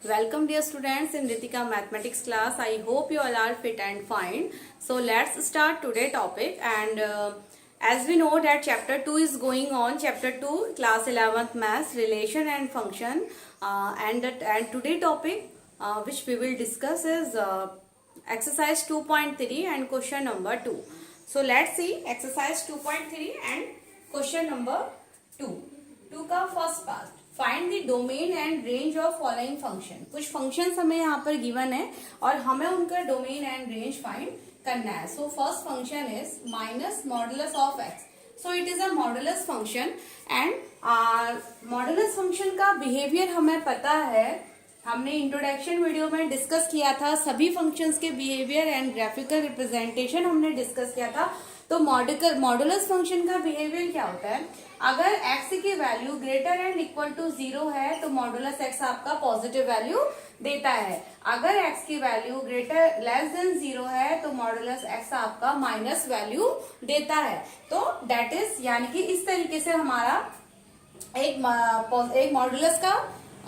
Welcome dear students in Ritika mathematics class. I hope you all are fit and fine. So let's start today topic and as we know that chapter 2 is going on. Chapter 2 class 11th maths relation and function and today topic which we will discuss is exercise 2.3 and question number 2. So let's see exercise 2.3 and question number 2. 2 का first part find the domain and range of following function. कुछ functions हमें यहाँ पर given है और हमें उनका domain and range find करना है. So first function is minus modulus of x. So it is a modulus function and modulus function का बिहेवियर हमें पता है. हमने इंट्रोडक्शन वीडियो में डिस्कस किया था सभी फंक्शंस के बिहेवियर एंड ग्राफिकल रिप्रेजेंटेशन हमने डिस्कस किया था. तो मॉडुलस फंक्शन का बिहेवियर क्या होता है? अगर x की value greater and equal to 0 है तो मॉडुलस x आपका पॉजिटिव वैल्यू देता है. अगर x की वैल्यू ग्रेटर लेस देन 0 है तो मॉडुलस x आपका माइनस वैल्यू देता है. तो दैट इज यानी कि इस तरीके से हमारा एक मॉडुलस का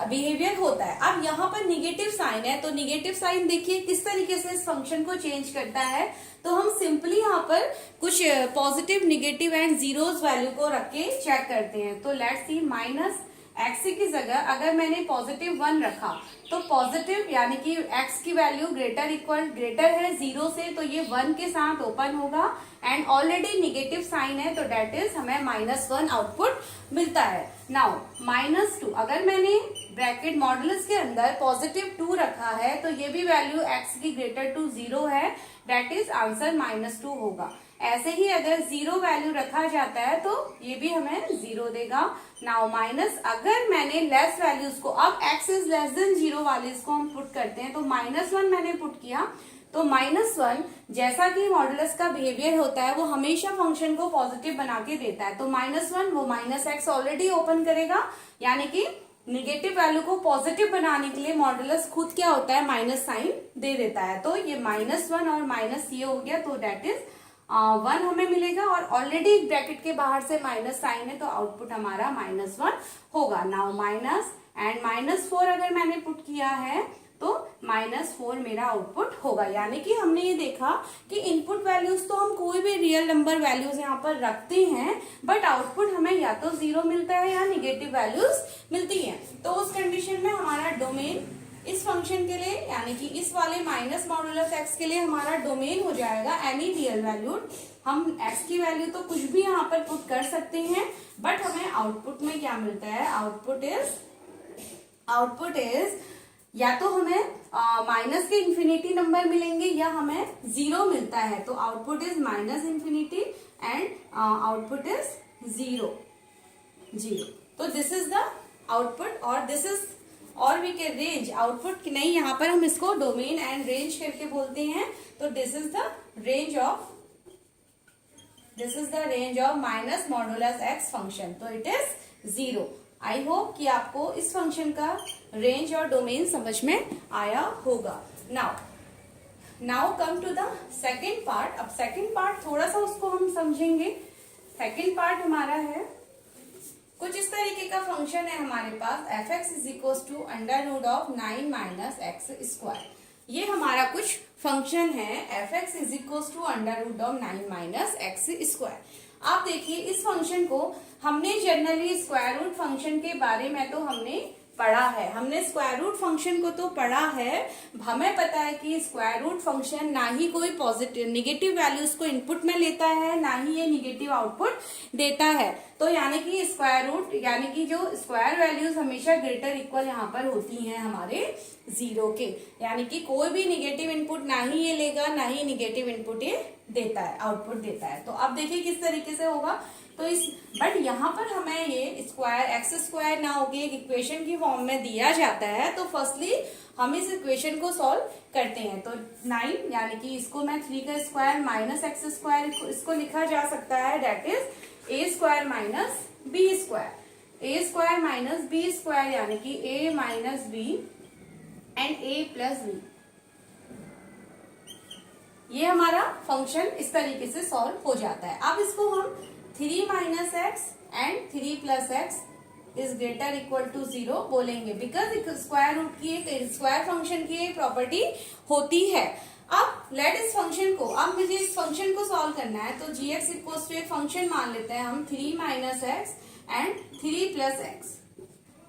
बिहेवियर होता है. अब यहाँ पर निगेटिव साइन है तो निगेटिव साइन देखिए किस तरीके से इस फंक्शन को चेंज करता है. तो हम सिंपली यहाँ पर कुछ positive negative and zeros value को रख के चेक करते हैं. तो लेट्स सी माइनस एक्स की जगह अगर मैंने पॉजिटिव 1 रखा तो पॉजिटिव यानी कि x की वैल्यू ग्रेटर है 0 से तो ये 1 के साथ ओपन होगा एंड ऑलरेडी निगेटिव साइन है तो डेट इज हमें -1 आउटपुट मिलता है. नाउ -2 अगर मैंने ब्रैकेट मॉडुलस के अंदर पॉजिटिव 2 रखा है तो ये भी वैल्यू x की ग्रेटर टू 0 है डेट इज आंसर -2 होगा. ऐसे ही अगर 0 वैल्यू रखा जाता है तो ये भी हमें 0 देगा. नाउ माइनस अगर मैंने लेस वैल्यूज को अब x इज लेस देन 0 वाले इसको हम पुट करते हैं तो -1 मैंने पुट किया तो -1 जैसा कि मॉडुलस का बिहेवियर होता है वो हमेशा फंक्शन को पॉजिटिव बना के देता है. तो -1 वो -x ऑलरेडी ओपन करेगा यानी कि निगेटिव वैल्यू को पॉजिटिव बनाने के लिए मॉडुलस खुद क्या होता है माइनस साइन दे देता है. तो ये -1 और माइनस ये हो गया तो डेट इज 1 हमें मिलेगा और ऑलरेडी ब्रैकेट के बाहर से माइनस साइन है तो आउटपुट हमारा -1 होगा. नाउ माइनस एंड -4 अगर मैंने पुट किया है तो -4 मेरा आउटपुट होगा. यानी कि हमने ये देखा कि इनपुट वैल्यूज तो हम कोई भी रियल नंबर वैल्यूज यहाँ पर रखते हैं बट आउटपुट हमें या तो 0 मिलता है या निगेटिव वैल्यूज मिलती हैं. तो उस कंडीशन में हमारा डोमेन इस फंक्शन के लिए यानी कि इस वाले माइनस मॉडुलस x के लिए हमारा डोमेन हो जाएगा एनी रियल वैल्यू. हम x की वैल्यू तो कुछ भी यहाँ पर पुट कर सकते हैं बट हमें आउटपुट में क्या मिलता है? आउटपुट इज या तो हमें माइनस के इंफिनिटी नंबर मिलेंगे या हमें 0 मिलता है. तो output is -infinity and output is 0. तो दिस इज द आउटपुट और दिस इज और वी के रेंज आउटपुट नहीं यहाँ पर हम इसको डोमेन एंड रेंज करके बोलते हैं. तो this is the range of minus modulus x function. तो इट इज 0. आई होप कि आपको इस फंक्शन का रेंज और डोमेन समझ में आया होगा. Now come to the second part. अब सेकेंड पार्ट थोड़ा सा उसको हम समझेंगे. सेकेंड पार्ट हमारा है कुछ इस तरीके का फंक्शन है हमारे पास f(x) = √9 - x². ये हमारा कुछ फंक्शन है f(x) = √9 - x². आप देखिए इस फंक्शन को हमने जनरली स्क्वायर रूट फंक्शन के बारे में तो हमने पढ़ा है. हमने स्क्वायर रूट फंक्शन को तो पढ़ा है. हमें पता है कि स्क्वायर रूट फंक्शन ना ही कोई पॉजिटिव निगेटिव वैल्यूज को इनपुट में लेता है ना ही ये निगेटिव आउटपुट देता है. तो यानी कि स्क्वायर रूट यानी कि जो स्क्वायर वैल्यूज हमेशा ग्रेटर इक्वल यहाँ पर होती हैं हमारे 0 के. यानी कि कोई भी निगेटिव इनपुट ना ही ये लेगा ना ही निगेटिव इनपुट ये देता है आउटपुट देता है. तो अब देखिए किस तरीके से होगा. तो बट यहाँ पर हमें ये स्क्वायर x² ना होके एक इक्वेशन की फॉर्म में दिया जाता है. तो फर्स्टली हम इस इक्वेशन को सॉल्व करते हैं. तो 9 यानी कि इसको मैं 3 का स्क्वायर -x² इसको लिखा जा सकता है date is a² - b². a² - b² यानी कि a - b and a + b. ये हमारा फंक्शन इस तरीके से सॉल्व हो जाता है. अब इसको हम 3 - x and 3 + x is greater equal to 0 बोलेंगे, बिकॉज स्क्वायर रूट की एक स्क्वायर फंक्शन की एक प्रॉपर्टी होती है। अब लेट इस फंक्शन को, अब मुझे इस फंक्शन को सॉल्व करना है, तो जी एक्स इक्वल टू एक फंक्शन मान लेते हैं हम 3 minus x and 3 plus x.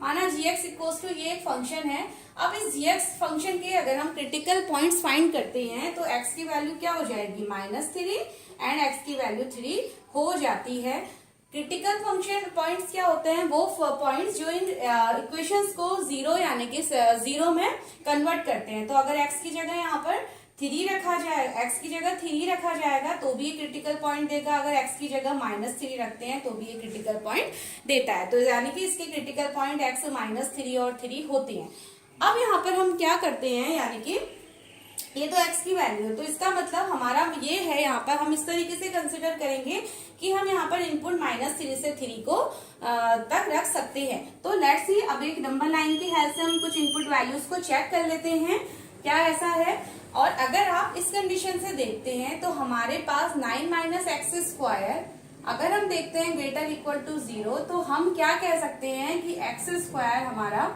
माना जी एक्स इक्वल टू ये एक फंक्शन है। अब इस जी एक्स फंक्शन के अगर हम क्रिटिकल पॉइंट्स फाइंड करते हैं तो एक्स की वैल्यू क्या हो जाएगी, -3 एंड एक्स की वैल्यू 3 हो जाती है। क्रिटिकल फंक्शन पॉइंट्स क्या होते हैं, वो पॉइंट्स जो इन इक्वेशंस को जीरो यानी कि जीरो में कन्वर्ट करते हैं। तो अगर एक्स की जगह यहाँ पर 3 रखा जाए, एक्स की जगह 3 रखा जाएगा तो भी ये क्रिटिकल पॉइंट देगा। अगर एक्स की जगह -3 रखते हैं तो भी ये क्रिटिकल पॉइंट देता है। तो यानी कि इसके क्रिटिकल पॉइंट एक्स -3 और 3 होते हैं। अब यहाँ पर हम क्या करते हैं, यानी कि ये तो x की वैल्यू है, तो इसका मतलब हमारा ये है, यहाँ पर हम इस तरीके से कंसिडर करेंगे कि हम यहाँ पर इनपुट -3 से 3 को तक रख सकते हैं। तो लेट्स सी, अब एक नंबर लाइन की हेल्प से हम कुछ इनपुट वैल्यूज को चेक कर लेते हैं क्या ऐसा है। और अगर आप इस कंडीशन से देखते हैं तो हमारे पास 9 माइनस एक्स स्क्वायर, अगर हम देखते हैं ग्रेटर इक्वल टू 0, तो हम क्या कह सकते हैं कि एक्स स्क्वायर हमारा,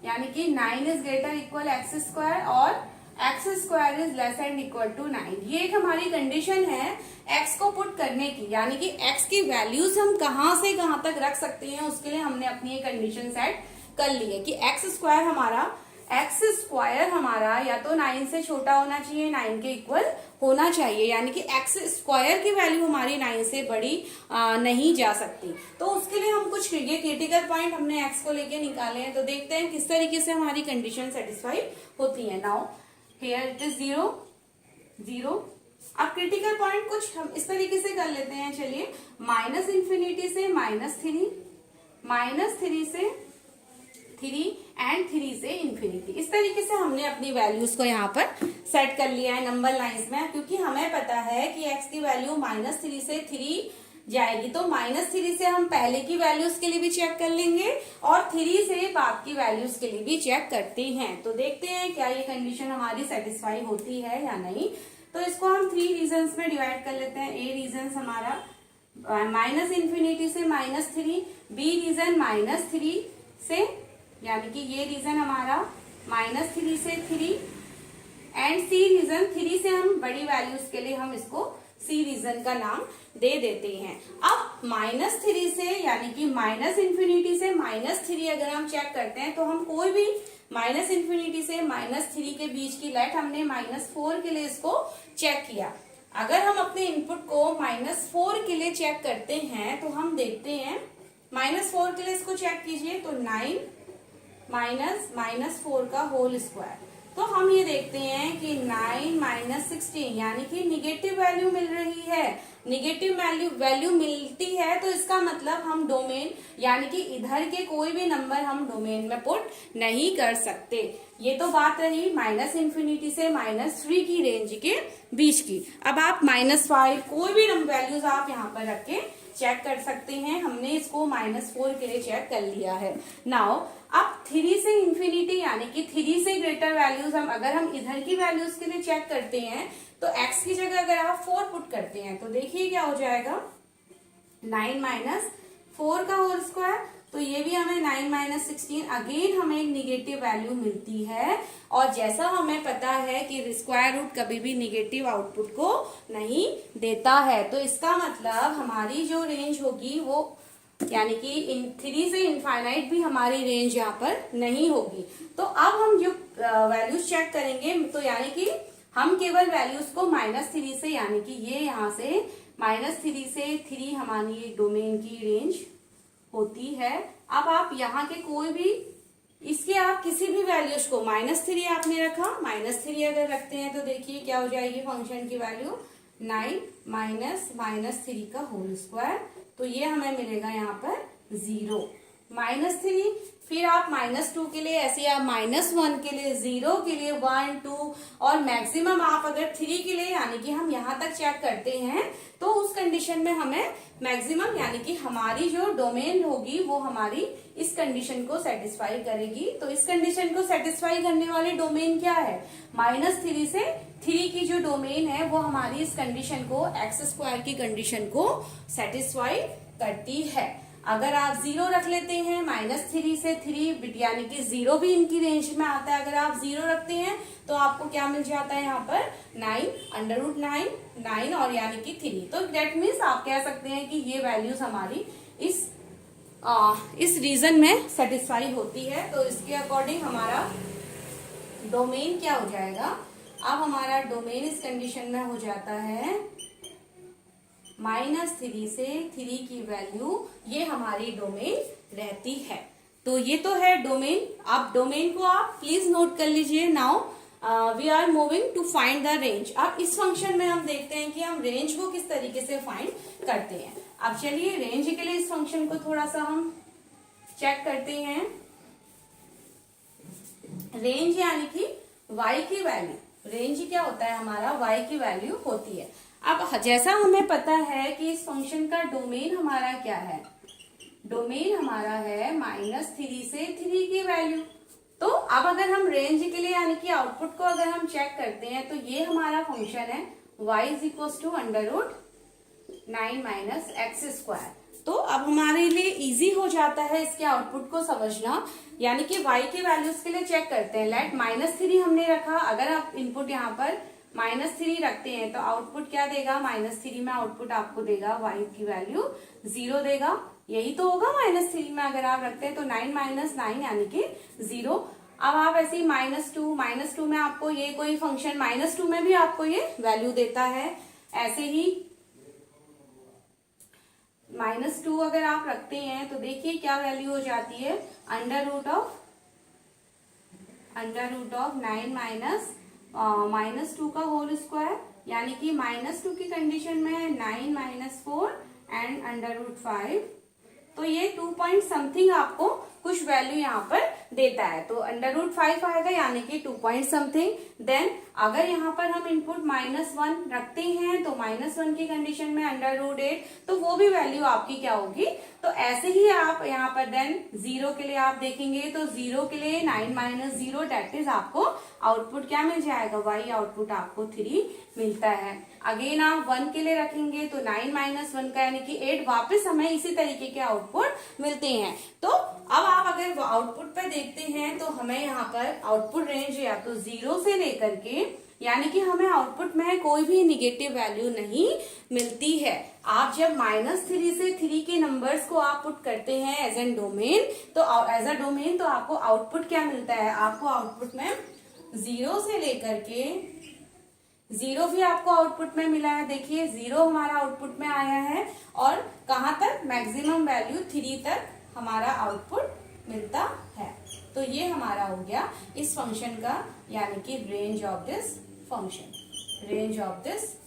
यानी कि 9 is greater equal x square और x square is less and equal to 9। ये एक हमारी कंडीशन है एक्स को पुट करने की, यानी कि एक्स की वैल्यूज हम कहां से कहां तक रख सकते हैं, उसके लिए हमने अपनी ये कंडीशन सेट कर ली है कि एक्स स्क्वायर हमारा या तो 9 से छोटा होना चाहिए, 9 के इक्वल होना चाहिए, यानी कि एक्स स्क्वायर की वैल्यू हमारी 9 से बड़ी नहीं जा सकती। तो उसके लिए हम कुछ ये क्रिटिकल पॉइंट हमने एक्स को लेके निकाले हैं। तो देखते हैं किस तरीके से हमारी कंडीशन सेटिस्फाई होती है। Now here it is 0। अब क्रिटिकल पॉइंट कुछ हम इस तरीके से कर लेते हैं, चलिए, -∞ से -3, -3 से 3 एंड 3 से इंफिनिटी। इस तरीके से हमने अपनी वैल्यूज को यहाँ पर सेट कर लिया है नंबर लाइंस में, क्योंकि हमें पता है कि x की वैल्यू -3 से 3 जाएगी। तो -3 से हम पहले की वैल्यूज के लिए भी चेक कर लेंगे और 3 से बाद की वैल्यूज के लिए भी चेक करते हैं। तो देखते हैं क्या ये कंडीशन हमारी सेटिस्फाई होती है या नहीं। तो इसको हम 3 रीजन्स में डिवाइड कर लेते हैं। ए रीजन हमारा -∞ से -3, बी रीजन -3 से, यानी कि ये रीजन हमारा -3 से 3 एंड सी रीजन 3 से हम बड़ी वैल्यूज के लिए हम इसको सी रीजन का नाम दे देते हैं। अब -3 से, यानी कि -∞ से -3 अगर हम चेक करते हैं तो हम कोई भी -∞ से -3 के बीच की लेट हमने -4 के लिए इसको चेक किया। अगर हम अपने इनपुट को -4 के लिए चेक करते हैं तो हम देखते हैं, -4 के लिए इसको चेक कीजिए तो 9 -4 का होल स्क्वायर। तो हम ये देखते हैं कि 9 - 16, यानी कि निगेटिव वैल्यू मिल रही है। निगेटिव वैल्यू मिलती है तो इसका मतलब हम डोमेन, यानी कि इधर के कोई भी नंबर हम डोमेन में पुट नहीं कर सकते। ये तो बात रही -∞ से -3 की रेंज के बीच की। अब आप -5 कोई भी वैल्यूज आप यहाँ पर रख के चेक कर सकते हैं। हमने इसको -4 के लिए चेक कर लिया है। नाउ अब 3 से इंफिनिटी, यानी कि 3 से ग्रेटर वैल्यूज अगर हम इधर की वैल्यूज के लिए चेक करते हैं तो x की जगह अगर आप 4 पुट करते हैं तो देखिए क्या हो जाएगा, 9 - 4 का होल स्क्वायर। तो ये भी हमें 9 - 16, अगेन हमें एक निगेटिव वैल्यू मिलती है। और जैसा हमें पता है कि स्क्वायर रूट कभी भी निगेटिव आउटपुट को नहीं देता है, तो इसका मतलब हमारी जो रेंज होगी वो, यानी कि 3 से इनफाइनाइट भी हमारी रेंज यहाँ पर नहीं होगी। तो अब हम जो वैल्यूज चेक करेंगे, तो यानी कि हम केवल वैल्यूज को -3 से, यानी कि ये यहाँ से -3 से 3 हमारी डोमेन की रेंज होती है। अब आप यहाँ के कोई भी, इसके आप किसी भी वैल्यूज को, -3 आपने रखा, -3 अगर रखते हैं तो देखिए क्या हो जाएगी फंक्शन की वैल्यू, 9 - -3 का होल स्क्वायर। तो ये हमें मिलेगा यहाँ पर 0, -3, फिर आप -2 के लिए ऐसे, आप -1 के लिए, 0 के लिए 1 2, और मैक्सिमम आप अगर 3 के लिए, यानी कि हम यहाँ तक चेक करते हैं तो उस कंडीशन में हमें मैक्सिमम, यानी कि हमारी जो डोमेन होगी वो हमारी इस कंडीशन को सेटिस्फाई करेगी। तो इस कंडीशन को सेटिस्फाई करने वाली डोमेन क्या है, -3 से 3 की जो डोमेन है वो हमारी इस कंडीशन को, x स्क्वायर की कंडीशन को सेटिस्फाई करती है। अगर आप 0 रख लेते हैं, -3 से 3 यानी कि 0 भी इनकी रेंज में आता है। अगर आप 0 रखते हैं तो आपको क्या मिल जाता है यहाँ पर 9 √9 9 और यानी कि 3। तो दैट मीन्स आप कह सकते हैं कि ये वैल्यूज हमारी इस रीजन में सेटिस्फाई होती है। तो इसके अकॉर्डिंग हमारा डोमेन क्या हो जाएगा, अब हमारा डोमेन इस कंडीशन में हो जाता है -3 से 3 की वैल्यू, ये हमारी डोमेन रहती है। तो ये तो है डोमेन। अब डोमेन को आप प्लीज नोट कर लीजिए। Now we are moving to find the range. अब इस फंक्शन में हम देखते हैं कि हम रेंज को किस तरीके से फाइंड करते हैं। अब चलिए रेंज के लिए इस फंक्शन को थोड़ा सा हम चेक करते हैं। रेंज यानी कि y की वैल्यू, रेंज क्या होता है हमारा, y की वैल्यू होती है। अब जैसा हमें पता है कि इस फंक्शन का डोमेन हमारा क्या है, डोमेन हमारा है -3 से 3 की वैल्यू। तो अब अगर हम रेंज के लिए यानी कि आउटपुट को अगर हम चेक करते हैं तो ये हमारा फंक्शन है y = √9 - x²। तो अब हमारे लिए इजी हो जाता है इसके आउटपुट को समझना, यानी कि y की वैल्यूज के लिए चेक करते हैं। लेट -3 हमने रखा, अगर आप इनपुट यहाँ पर -3 रखते हैं तो आउटपुट क्या देगा, -3 में आउटपुट आपको देगा y की वैल्यू 0 देगा। यही तो होगा -3 में अगर आप रखते हैं तो 9 - 9 यानी कि 0। अब आप ऐसे ही -2 में आपको ये कोई फंक्शन -2 में भी आपको ये वैल्यू देता है। ऐसे ही -2 अगर आप रखते हैं तो देखिए क्या वैल्यू हो जाती है, अंडर रूट ऑफ 9 - -2 का होल स्क्वायर, यानी कि -2 की कंडीशन में है 9 - 4 एंड √5। तो ये 2 पॉइंट समथिंग आपको कुछ वैल्यू यहाँ पर देता है। तो √5 आएगा यानी कि 2 पॉइंट समथिंग। देन अगर यहाँ पर हम इनपुट -1 रखते हैं तो -1 की कंडीशन में √8, तो वो भी वैल्यू आपकी क्या होगी। तो ऐसे ही आप यहाँ पर देन 0 के लिए आप देखेंगे तो 0 के लिए 9 - 0 दैट इज आपको आउटपुट क्या मिल जाएगा, y आउटपुट आपको 3 मिलता है। अगेन आप 1 के लिए रखेंगे तो 9 - 1 का यानी कि 8, वापस हमें इसी तरीके के आउटपुट मिलते हैं। तो अब आप अगर आउटपुट पे देखते हैं तो हमें यहाँ पर आउटपुट रेंज या तो 0 से लेकर के, यानी कि हमें आउटपुट में कोई भी निगेटिव वैल्यू नहीं मिलती है। आप जब -3 से 3 के नंबर्स को आप पुट करते हैं एज एन डोमेन, तो एज अ डोमेन तो आपको आउटपुट क्या मिलता है, आपको आउटपुट में 0 से लेकर के 0 भी आपको आउटपुट में मिला है। देखिए 0 हमारा आउटपुट में आया है और कहाँ तक, मैक्सिमम वैल्यू 3 तक हमारा आउटपुट मिलता है। तो ये हमारा हो गया इस फंक्शन का, यानी कि रेंज ऑफ दिस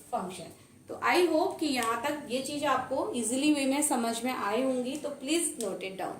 फंक्शन। तो आई होप कि यहाँ तक ये चीज आपको इजीली वे में समझ में आई होंगी। तो प्लीज नोट इट डाउन।